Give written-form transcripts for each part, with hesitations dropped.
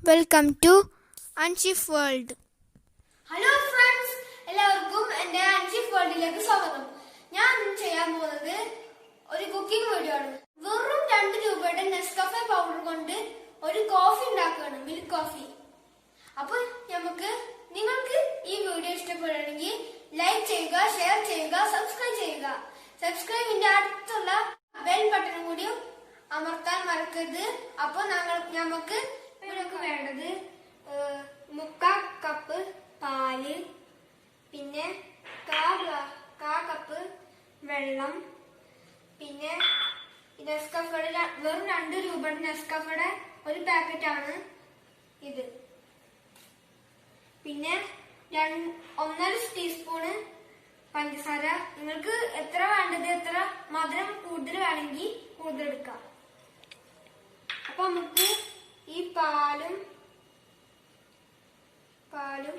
Welcome to Anshif world. Hello friends, എല്ലാവർക്കും എൻ്റെ അൻഷിഫ് വേൾഡിലേക്ക് സ്വാഗതം. ഞാൻ ചെയ്യാൻ പോകുന്നത് ഒരു കുക്കിംഗ് വീഡിയോ ആണ്. വെറും 2 രൂപയുടെ നെസ്കഫെ പൗഡർ കൊണ്ട് ഒരു കോഫി ഉണ്ടാക്കുകയാണ്, മിൽക്ക് കോഫി. അപ്പോൾ നിങ്ങൾക്ക് ഈ വീഡിയോ ഇഷ്ടപ്പെടുകയാണെങ്കിൽ ലൈക്ക് ചെയ്യുക, ഷെയർ ചെയ്യുക, സബ്സ്ക്രൈബ് ചെയ്യുക. സബ്സ്ക്രൈബിന്റെ അടുത്തുള്ള ബെൽ ബട്ടണും കൂടി അമർത്താൻ മറക്കരുത്. അപ്പോൾ നമുക്ക് വേണ്ടത് 3/4 കപ്പ് പാല്, പിന്നെ 1/4 കപ്പ് വെള്ളം, പിന്നെ നെസ്കഫയുടെ വെറും 2 രൂപയുടെ നെസ്കഫയുടെ ഒരു പാക്കറ്റ് ആണ് ഇത്. പിന്നെ 1.5 ടീസ്പൂണ് പഞ്ചസാര. നിങ്ങൾക്ക് എത്ര വേണ്ടത്, എത്ര മധുരം കൂടുതൽ വേണമെങ്കിൽ കൂടുതൽ എടുക്കാം. അപ്പൊ നമുക്ക് ഈ പാലും 1/4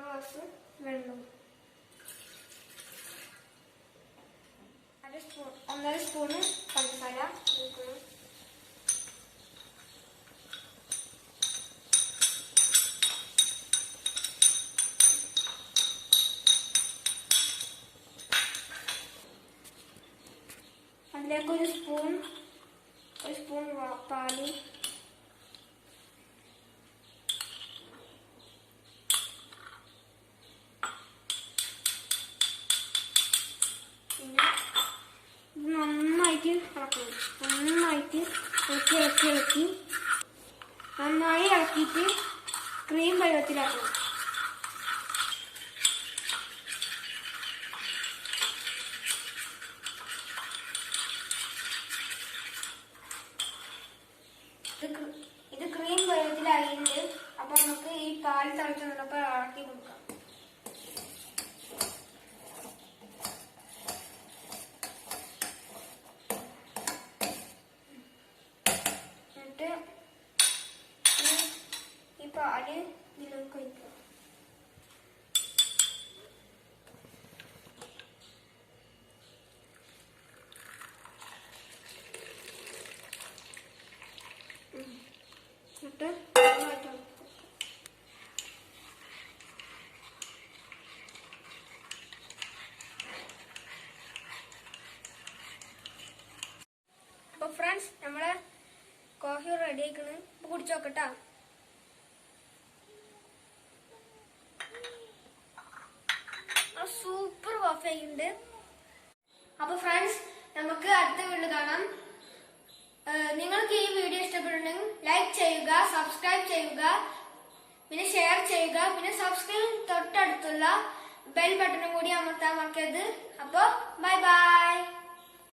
ഗ്ലാസ് വെള്ളം, 1.5 സ്പൂണ് പഞ്ചസാര, അതിലേക്ക് ഒരു സ്പൂൺ പാല്, പിന്നെ നന്നായിട്ട് ഇളക്കണം. നന്നായിട്ട് ഇളക്കി നന്നായി ഇളക്കിയിട്ട് ക്രീം പരുവത്തിലാക്കണം. ഇത് ക്രീം പരുവത്തിലായിട്ടുണ്ട്. അപ്പൊ നമുക്ക് ഈ പാൽ തിളച്ചുകൊണ്ടപ്പോൾ ഇളക്കി കൊടുക്കാം. എന്നിട്ട് ഈ പാല് ഇതിലേക്ക് ഒഴിക്കുക. അപ്പൊ ഫ്രണ്ട്സ്, നമ്മളെ കോഫി റെഡി ആയിക്കണ്. കുടിച്ചു നോക്കട്ടാ. സൂപ്പർ കോഫി ആയിട്ടുണ്ട്. അപ്പൊ ഫ്രണ്ട്സ്, നമുക്ക് അടുത്ത വീഡിയോ കാണാം. നിങ്ങൾക്ക് ഈ വീഡിയോ ഇഷ്ടപ്പെട്ടുണ്ടെങ്കിൽ ലൈക്ക് ചെയ്യുക, സബ്സ്ക്രൈബ് ചെയ്യുക, പിന്നെ ഷെയർ ചെയ്യുക. പിന്നെ സബ്സ്ക്രൈബ് തൊട്ടടുത്തുള്ള ബെൽ ബട്ടണും കൂടി അമർത്താൻ മറക്കരുത്. അപ്പോൾ ബൈ ബൈ.